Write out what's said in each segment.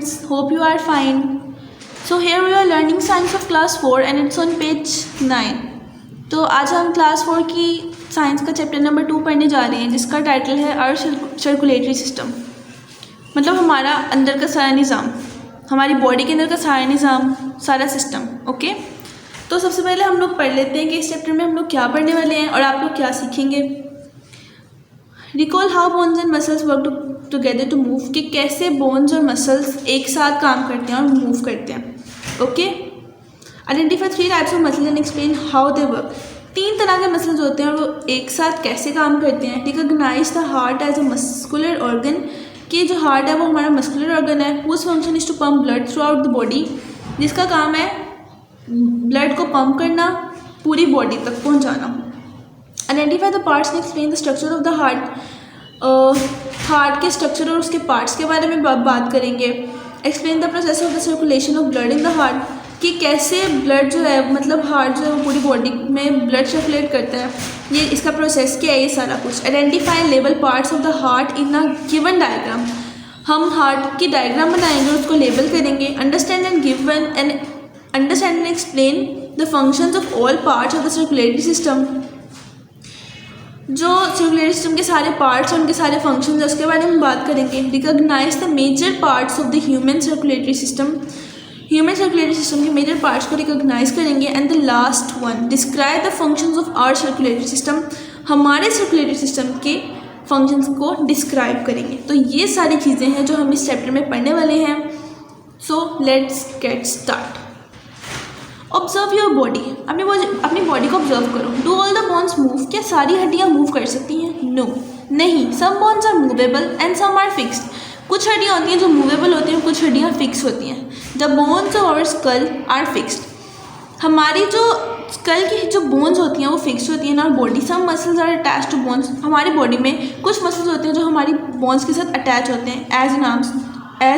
students, hope you are fine. So here we are learning science of class 4 and it's on page 9. तो आज हम class 4 की science का chapter number 2 पढ़ने जा रहे हैं जिसका टाइटल है अर्थ सर्कुलेटरी सिस्टम। मतलब हमारा अंदर का सारा निज़ाम, हमारी बॉडी के अंदर का सारा निज़ाम, सारा सिस्टम। ओके, तो सबसे पहले हम लोग पढ़ लेते हैं कि इस चैप्टर में हम लोग क्या पढ़ने वाले हैं और आप लोग क्या सीखेंगे। Recall how bones and muscles work together to move, कि कैसे बोन्स और मसल्स एक साथ काम करते हैं और मूव करते हैं। Okay, identify 3 types of muscles and explain how they work. 3 तरह के मसल्स होते हैं और वो एक साथ कैसे काम करते हैं। Recognise the heart as a muscular organ, कि जो हार्ट है वो हमारा मस्कुलर ऑर्गन है। Whose function is to pump blood throughout the body, जिसका काम है ब्लड को पंप करना, पूरी बॉडी तक पहुंचाना। Identify the parts and explain the structure of the heart. Heart के स्ट्रक्चर और उसके पार्ट्स के बारे में बात करेंगे। Explain the process of the circulation of blood in the heart, कि कैसे ब्लड जो है, मतलब हार्ट जो है वो पूरी बॉडी में ब्लड सर्कुलेट करता है, ये इसका प्रोसेस क्या है, ये सारा कुछ। Identify label parts of the heart in a given diagram, हम हार्ट की डायग्राम बनाएंगे और उसको लेबल करेंगे। Understand and explain the functions of all parts of the circulatory system, जो सर्कुलेटरी सिस्टम के सारे पार्ट्स और उनके सारे फंक्शंस है उसके बारे में बात करेंगे। Recognise the major parts of the human circulatory system, human circulatory system के मेजर पार्ट्स को रिकॉग्नाइज करेंगे। And the last one, describe the functions of our circulatory system, हमारे सर्कुलेटरी सिस्टम के फंक्शंस को डिस्क्राइब करेंगे। तो ये सारी चीज़ें हैं जो हम इस चैप्टर में पढ़ने वाले हैं। So let's get start. Observe your body, अपनी बॉडी को ऑब्जर्व करो। Do all the bones move, क्या सारी हड्डियाँ मूव कर सकती हैं? नो, नहीं। Some bones are movable and some are fixed, कुछ हड्डियाँ होती हैं जो मूवेबल होती हैं, कुछ हड्डियाँ फिक्स होती हैं। The bones of our skull are fixed, हमारी जो स्कल की जो बोन्स होती हैं वो फिक्स होती हैं ना body. Some muscles are attach to bones, हमारी बॉडी में कुछ मसल्स होते हैं जो हमारी बोन्स के साथ अटैच होते हैं, एज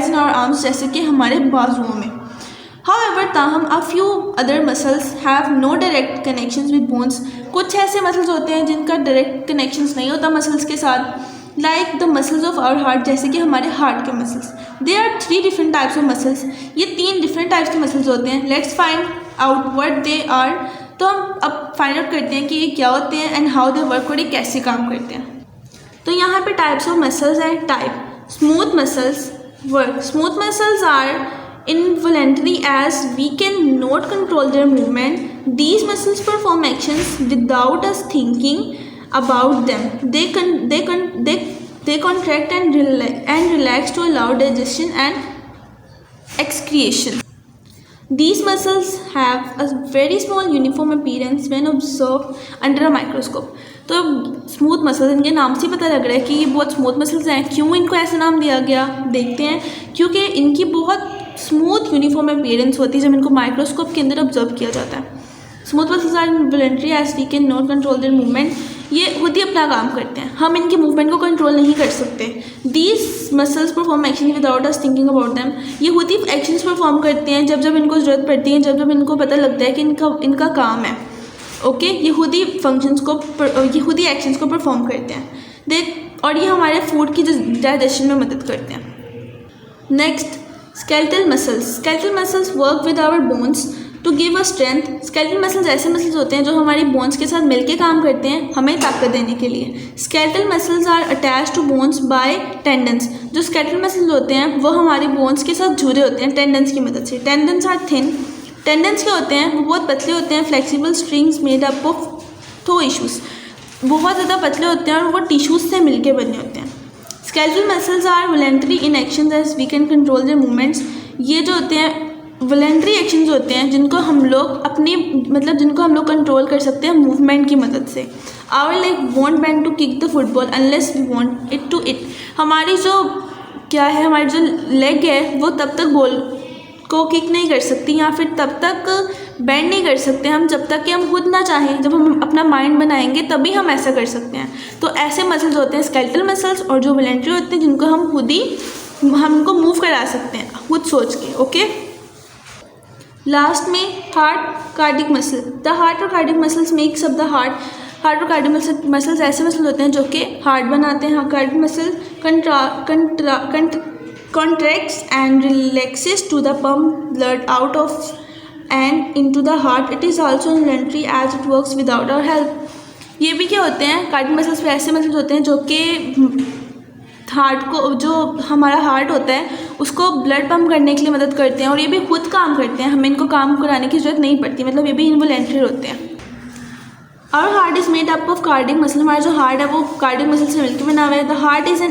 इन आवर आर्म्स, जैसे कि हमारे बाजुओं में। However, ताहम a few other muscles have no direct connections with bones, कुछ ऐसे मसल्स होते हैं जिनका डायरेक्ट कनेक्शंस नहीं होता मसल्स के साथ। Like the muscles of our heart, जैसे कि हमारे हार्ट के muscles. There are 3 different types of muscles, ये 3 डिफरेंट टाइप्स के मसल्स होते हैं। Let's find out what they are, तो हम अब फाइंड आउट करते हैं कि ये क्या होते हैं एंड हाउ दे वर्क, और ये कैसे काम करते हैं। तो यहाँ पे टाइप्स ऑफ मसल्स हैं। Type, smooth muscles work. Smooth muscles are involuntary as we cannot control their movement. These muscles perform actions without us thinking about them. They contract and relax to allow digestion and excretion. These muscles have a very small uniform appearance when observed under a microscope. तो smooth muscles, इनके नाम से पता लग रहा है कि ये बहुत स्मूथ मसल्स हैं। क्यों इनको ऐसा नाम दिया गया देखते हैं। क्योंकि इनकी बहुत स्मूथ यूनिफॉर्म अपीयरेंस होती है जब इनको माइक्रोस्कोप के अंदर ऑब्जर्व किया जाता है। Smooth muscles are involuntary as we can not control their movement, ये खुद ही अपना काम करते हैं, हम इनके मूवमेंट को कंट्रोल नहीं कर सकते। These muscles perform action without us thinking about them, ये खुद ही एक्शंस परफॉर्म करते हैं जब इनको ज़रूरत पड़ती है, जब इनको पता लगता है कि इनका काम है। ओके, ये खुद ही फंक्शंस को, ये खुद ही एक्शंस को परफॉर्म करते हैं। और ये हमारे फूड की डाइजेशन में मदद करते हैं। Next, skeletal muscles. Skeletal muscles work with our bones to give a strength. Skeletal muscles ऐसे मसल्स होते हैं जो हमारी बोन्स के साथ मिलके काम करते हैं हमें ताकत देने के लिए। Skeletal muscles are attach to bones by tendons, जो स्केलेटल मसल्स होते हैं वो हमारे बोन्स के साथ जुड़े होते हैं टेंडन्स की मदद से। टेंडन्स आर थिन, टेंडन्स क्या होते हैं, वो बहुत पतले होते हैं। Flexible strings made up of थो टिश्यूज, बहुत ज़्यादा पतले होते हैं और वो टिश्यूज से मिलके बने होते हैं। Skeletal muscles are voluntary in actions as we can control their movements, ये जो होते हैं वॉलंटरी एक्शंस होते हैं जिनको हम लोग कंट्रोल कर सकते हैं मूवमेंट की मदद से। Our leg won't bend to kick the football unless we want it to it, हमारी जो लेग है वो तब तक बॉल को किक नहीं कर सकती या फिर तब तक बेंड नहीं कर सकते हम जब तक कि हम खुद ना चाहें। जब हम अपना माइंड बनाएंगे तभी हम ऐसा कर सकते हैं। तो ऐसे मसल्स होते हैं स्केलेटल मसल्स, और जो वॉलंटरी होते हैं जिनको हम खुद ही हमको मूव करा सकते हैं खुद सोच के। ओके, लास्ट में heart cardiac muscle. The heart और cardiac muscles makes up the heart. Heart और कार्डिक मसल्स ऐसे मसल होते हैं जो कि हार्ट बनाते हैं। Cardiac muscle contracts and relaxes to the pump blood out of and into the heart. It is also involuntary as it works without our help. ये भी क्या होते हैं, कार्डियक मसल्स ऐसे मसल्स होते हैं जो कि हार्ट को, जो हमारा हार्ट होता है उसको ब्लड पंप करने के लिए मदद करते हैं, और ये भी खुद काम करते हैं, हमें इनको काम कराने की ज़रूरत नहीं पड़ती, मतलब ये भी इनवॉलेंट्री होते हैं। और heart is made up of cardiac muscle, हमारा जो हार्ट है वो कार्डियक मसल से मिलकर बना हुआ है। The heart is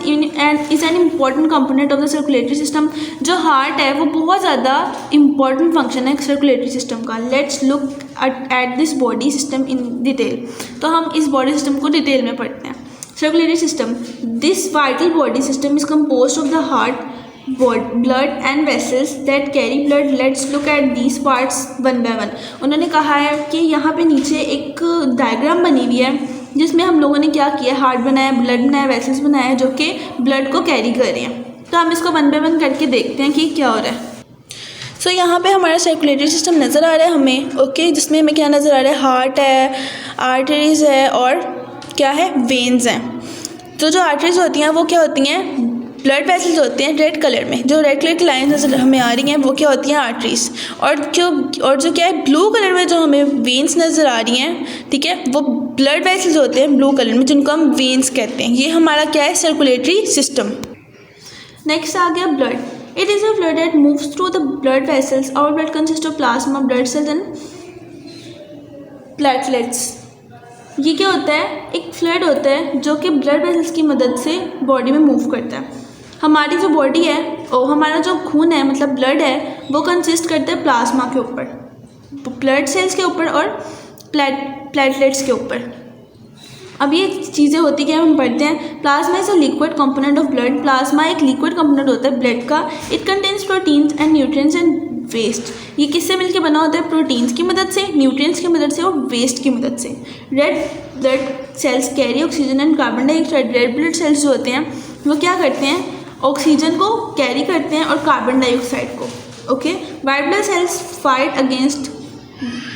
an important component of the circulatory system, जो हार्ट है वो बहुत ज़्यादा इंपॉर्टेंट फंक्शन है सर्कुलेटरी सिस्टम का। Let's look at this body system in detail, तो हम इस बॉडी सिस्टम को डिटेल में पढ़ते हैं। Circulatory system, this vital body system is composed of the heart, blood and vessels that carry blood. Let's look at these parts one by one. उन्होंने कहा है कि यहाँ पे नीचे एक डायग्राम बनी हुई है जिसमें हम लोगों ने क्या किया, हार्ट बनाया, ब्लड बनाया, वेसल्स बनाया जो कि ब्लड को कैरी कर रहे हैं। तो हम इसको वन बाय वन करके देखते हैं कि क्या हो रहा है। सो यहाँ पे हमारा सर्कुलेटरी सिस्टम नज़र आ रहा है हमें, ओके, जिसमें हमें क्या नज़र आ रहा है, हार्ट है, आर्टरीज़ है और क्या है, वेन्स हैं। तो जो आर्टरीज़ होती हैं वो क्या होती हैं, ब्लड वेसल्स होते हैं रेड कलर में, जो रेड कलर की लाइन नजर हमें आ रही हैं वो क्या होती हैं, आर्टरीज। और जो क्या है, ब्लू कलर में जो हमें वेन्स नज़र आ रही हैं, ठीक है, वो ब्लड वेसल्स होते हैं ब्लू कलर में, जिनको हम वेन्स कहते हैं। ये हमारा क्या है, सर्कुलेटरी सिस्टम। नेक्स्ट आ गया blood. It is a fluid that moves through the blood vessels. Our blood consist of plasma, blood cells and platelets. ये क्या होता है, एक फ्लूइड होता है जो कि ब्लड वेसल्स की मदद से बॉडी में मूव करता है। हमारी जो बॉडी है और हमारा जो खून है, मतलब ब्लड है, वो कंसिस्ट करता है प्लाज्मा के ऊपर, ब्लड सेल्स के ऊपर और प्लेटलेट्स के ऊपर। अब ये चीज़ें होती क्या, हम पढ़ते हैं। Plasma is a liquid component of blood. Plasma एक लिक्विड कंपोनेंट होता है ब्लड का। It contains proteins and nutrients and waste. ये किससे मिलकर बना होता है, प्रोटीन्स की मदद से, न्यूट्रिएंट्स की मदद से और वेस्ट की मदद से। Red blood cells carry oxygen and carbon dioxide. Red blood cells जो होते हैं वो क्या करते हैं, ऑक्सीजन को कैरी करते हैं और कार्बन डाइऑक्साइड को, okay. White blood cells fight against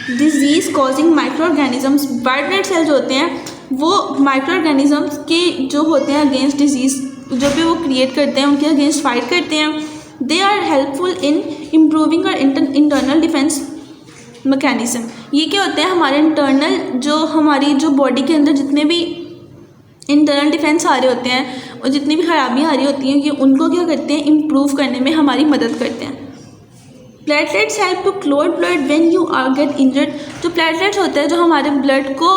disease causing micro organisms. White blood cells होते हैं वो माइक्रो ऑर्गेनिजम्स के जो होते हैं अगेंस्ट डिजीज़ जो भी वो क्रिएट करते हैं, उनके अगेंस्ट फाइट करते हैं। They are helpful in improving our internal defence mechanism. ये क्या होते हैं, हमारे इंटरनल जो हमारी जो बॉडी के अंदर जितने भी इंटरनल डिफेंस आ रहे होते हैं और जितनी भी खराबियाँ आ रही होती हैं, ये उनको क्या करते हैं, इम्प्रूव करने में हमारी मदद करते हैं। Platelets help to clot blood when you are get injured. जो प्लेटलेट्स होते हैं जो हमारे ब्लड को,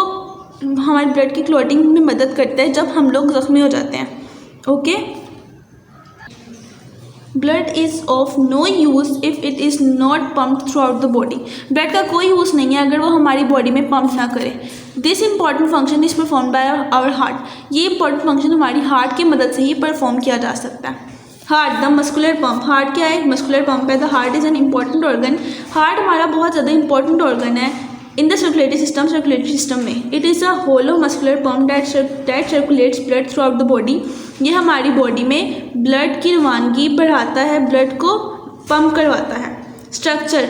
हमारे ब्लड की क्लोटिंग में मदद करता है जब हम लोग ज़ख्मी हो जाते हैं, okay. Blood is of no use if it is not pumped throughout the body. Blood का कोई यूज़ नहीं है अगर वो हमारी बॉडी में पंप ना करे। This important function is perform by our heart. ये इंपॉर्टेंट फंक्शन हमारी हार्ट की मदद से ही परफॉर्म किया जा सकता है। Heart, the muscular pump. Heart क्या है, मस्कुलर पंप है। The heart is an important organ. Heart हमारा बहुत ज़्यादा इंपॉर्टेंट ऑर्गन है इन द सर्कुलेटरी सिस्टम में। It is a hollow muscular pump that circulates blood throughout the body. ये हमारी बॉडी में ब्लड की रवानगी बढ़ाता है, ब्लड को पंप करवाता है। Structure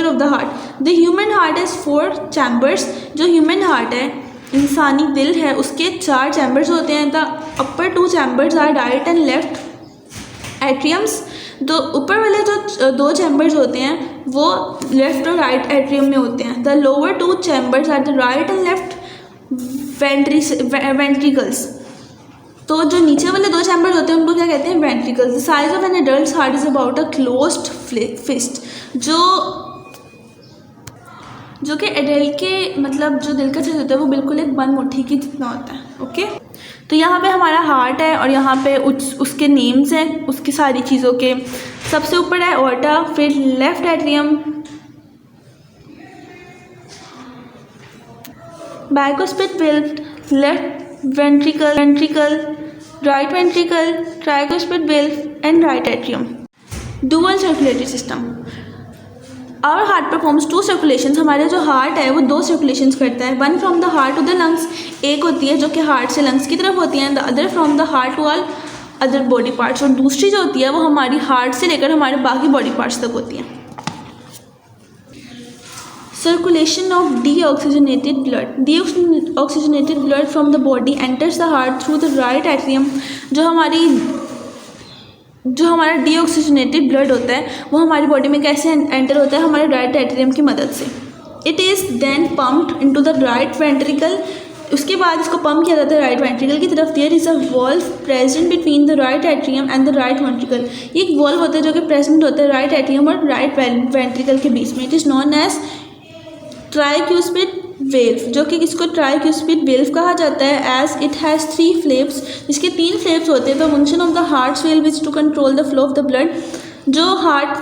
of the heart. The human heart has 4 chambers. जो ह्यूमन हार्ट है, इंसानी दिल है, उसके 4 चैम्बर्स होते हैं। The upper 2 chambers are right and left atriums. तो ऊपर वाले जो 2 चैम्बर्स होते हैं वो लेफ्ट और राइट एट्रियम में होते हैं। The lower 2 chambers are the right and left ventricles. तो जो नीचे वाले 2 चैम्बर्स होते हैं उनको क्या कहते हैं, ventricles. The size of an adult heart is about a closed fist. जो कि एडल्ट के मतलब जो दिल का साइज होता है वो बिल्कुल एक बंद मुट्ठी की जितना होता है, ओके। तो यहाँ पे हमारा हार्ट है और यहाँ पे उसके नेम्स हैं उसकी सारी चीज़ों के। सबसे ऊपर है ऑर्टा, फिर left atrium, bicuspid valve, left ventricle, right ventricle, tricuspid valve and right atrium. Dual circulatory system. Our heart performs 2 circulations. हमारे जो हार्ट है वो 2 सर्कुलेशंस करता है। One from the heart to the lungs. एक होती है जो कि हार्ट से लंग्स की तरफ होती है। The other from the heart to all other body parts. और दूसरी जो होती है वो हमारी हार्ट से लेकर हमारे बाकी बॉडी पार्ट्स तक होती है। Circulation of deoxygenated blood. Deoxygenated blood from the body enters the heart through the right atrium. जो हमारी जो हमारा डीऑक्सीजनेटेड ब्लड होता है वो हमारी बॉडी में कैसे एंटर होता है, हमारे राइट एट्रियम की मदद से। It is then pumped into the right ventricle. उसके बाद इसको पंप किया जाता है राइट वेंट्रिकल की तरफ। There is a valve present between the right atrium and the right ventricle. ये एक वॉल्व होता है जो कि प्रेजेंट होता है राइट एट्रियम और राइट वेंट्रिकल के बीच में। It is known as tricuspid valve, जो कि इसको ट्राइक्यूस्पिड वेल्व कहा जाता है, एज इट हैज़ 3 फ्लेप्स, जिसके 3 फ्लेप्स होते हैं। The function of the heart valve is to control the flow of the blood. जो हार्ट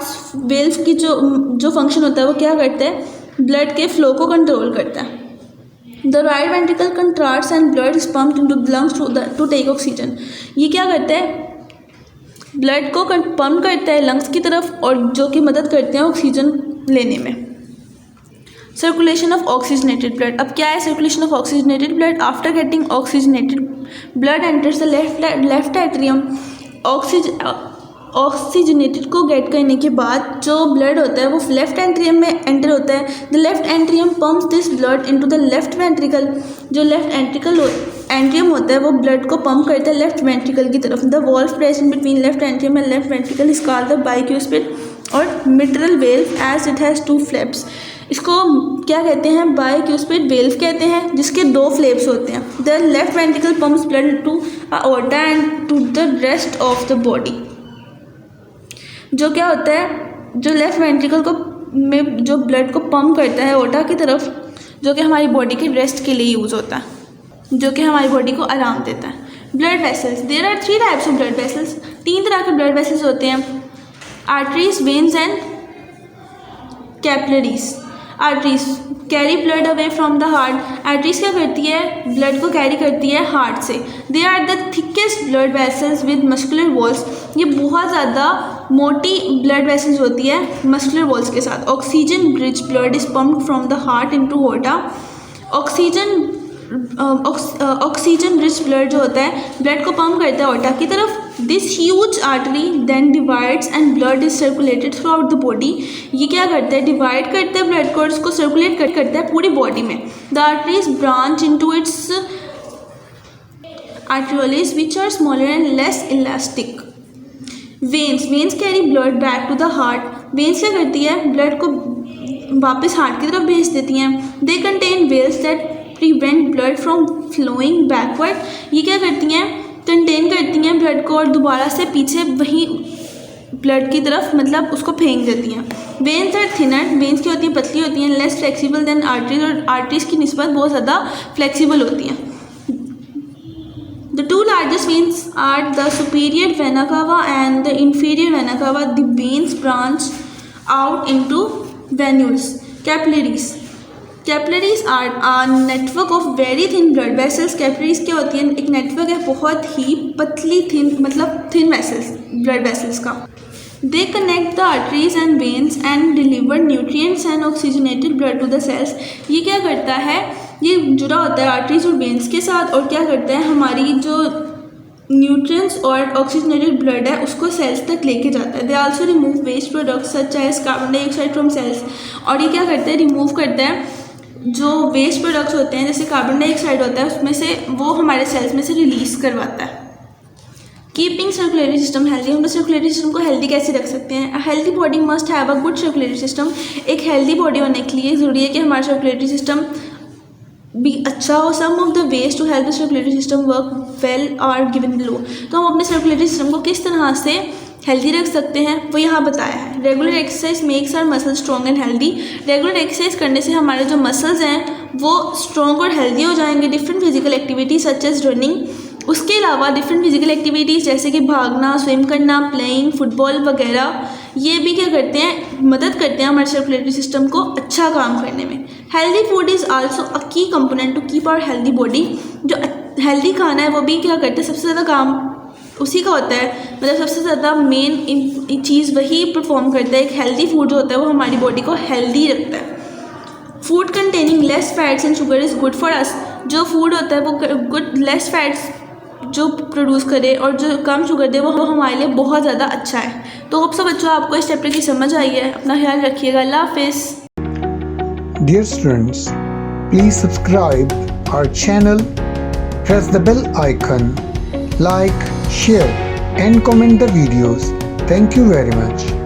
वेल्व की जो फंक्शन होता है वो क्या करता है, ब्लड के फ्लो को कंट्रोल करता है। The right ventricle contracts and blood is pumped into the lungs to take oxygen. ये क्या करता है, ब्लड को पंप करता है लंग्स की तरफ, और जो कि मदद करते हैं ऑक्सीजन लेने में। Circulation of oxygenated blood. अब क्या है circulation of oxygenated blood? After getting oxygenated blood enters the left atrium. Oxygenated को गेट करने के बाद जो ब्लड होता है वो लेफ्ट एंट्रियम में एंटर होता है। The left atrium pumps this blood into the left ventricle. जो लेफ्ट एंट्रियम होता है वो ब्लड को पंप करता है लेफ्ट वेंट्रिकल की तरफ। The valve present between left atrium and left ventricle is called the bicuspid और mitral valve, as it has 2 flaps. इसको क्या कहते हैं, बाइक्यूस्पिड वेल्व कहते हैं, जिसके 2 फ्लैप्स होते हैं। The left ventricle pumps blood to aorta and to the rest of the body. जो क्या होता है, जो लेफ्ट वेंट्रिकल को में जो ब्लड को पंप करता है ओटा की तरफ, जो कि हमारी बॉडी के रेस्ट के लिए यूज़ होता है, जो कि हमारी बॉडी को आराम देता है। Blood vessels. There are 3 types of blood vessels. 3 तरह के ब्लड वेसल्स होते हैं, arteries, veins and capillaries. Arteries carry blood away from the heart. Arteries क्या करती है, ब्लड को कैरी करती है हार्ट से। They are the thickest blood vessels with muscular walls. ये बहुत ज़्यादा मोटी ब्लड वेसल्स होती है मस्कुलर वॉल्स के साथ। Oxygen rich blood is pumped from the heart into heart. Oxygen rich blood जो होता है ब्लड को पंप करता है ओटा की तरफ। This huge artery then divides and blood is circulated throughout the body. ये क्या करता है, डिवाइड करता है ब्लड को और उसको सर्कुलेट करता है पूरी बॉडी में। The arteries branch into its arterioles which are smaller and less elastic. Veins carry blood back to the heart. Veins क्या करती है, ब्लड को वापस हार्ट की तरफ भेज देती हैं। They contain valves that prevent blood from flowing backward. ये क्या करती हैं, कंटेन करती हैं ब्लड को और दोबारा से पीछे वही ब्लड की तरफ मतलब उसको फेंक देती हैं। Veins are thinner. वेन्स क्या होती हैं, पतली होती हैं। लेस फ्लेक्सिबल देन आर्टरीज, और आर्टरीज की निस्बत बहुत ज़्यादा फ्लेक्सिबल होती हैं। The 2 largest veins are the superior vena cava and the inferior vena cava. The veins branch out into venules. Capillaries. Capillaries are a network of very thin blood vessels. Capillaries क्या होती है, एक network है बहुत ही पतली मतलब thin vessels, blood vessels का। They connect the arteries and veins and deliver nutrients and oxygenated blood to the cells. ये क्या करता है, ये जुड़ा होता है आर्टरीज और वेन्स के साथ, और क्या करता है, हमारी जो न्यूट्रिएंट्स और ऑक्सीजनेटेड ब्लड है उसको सेल्स तक लेके जाता है। They also remove waste products such as carbon dioxide from cells. और ये क्या करता है, रिमूव करता है जो वेस्ट प्रोडक्ट्स होते हैं, जैसे कार्बन डाइऑक्साइड होता है, उसमें से वो हमारे सेल्स में से रिलीज करवाता है। Keeping circulatory system healthy. हम लोग सर्कुलेटरी सिस्टम को हेल्दी कैसे रख सकते हैं? Healthy body must have a good circulatory system. एक हेल्दी बॉडी होने के लिए ज़रूरी है कि हमारा सर्कुलेटरी सिस्टम भी अच्छा हो। Some of the ways to help the circulatory system work well are given below. तो हम अपने सर्कुलेटरी सिस्टम को किस तरह से हेल्दी रख सकते हैं वो यहाँ बताया है। Regular exercise makes are muscle strong and healthy. Regular exercise करने से हमारे जो मसल्स हैं वो स्ट्रॉन्ग और हेल्दी हो जाएंगे। Different physical activities such as running. उसके अलावा डिफरेंट फिजिकल एक्टिविटीज़ जैसे कि भागना, स्विम करना, प्लेइंग फुटबॉल वगैरह, ये भी क्या करते हैं, मदद करते हैं हमारे सर्कुलेटरी सिस्टम को अच्छा काम करने में। Healthy food is also a key component to keep our healthy body. जो हेल्दी खाना है वो भी क्या करते हैं, सबसे ज़्यादा काम उसी का होता है, मतलब सबसे ज़्यादा मेन चीज़ वही परफॉर्म करता है। एक हेल्दी फूड जो होता है वो हमारी बॉडी को हेल्दी रखता है। Food containing less fats and sugar is good for us. जो फूड होता है वो गुड लेस फैट्स जो प्रोड्यूस करे और जो कम शुगर दे वो हमारे लिए बहुत ज़्यादा अच्छा है। तो होप सब बच्चों आपको इस चैप्टर की समझ आई है। अपना ख्याल रखिएगा। अल्लाह हाफिज़। Dear students, please subscribe our channel, press the bell icon, like, share and comment the videos. Thank you very much.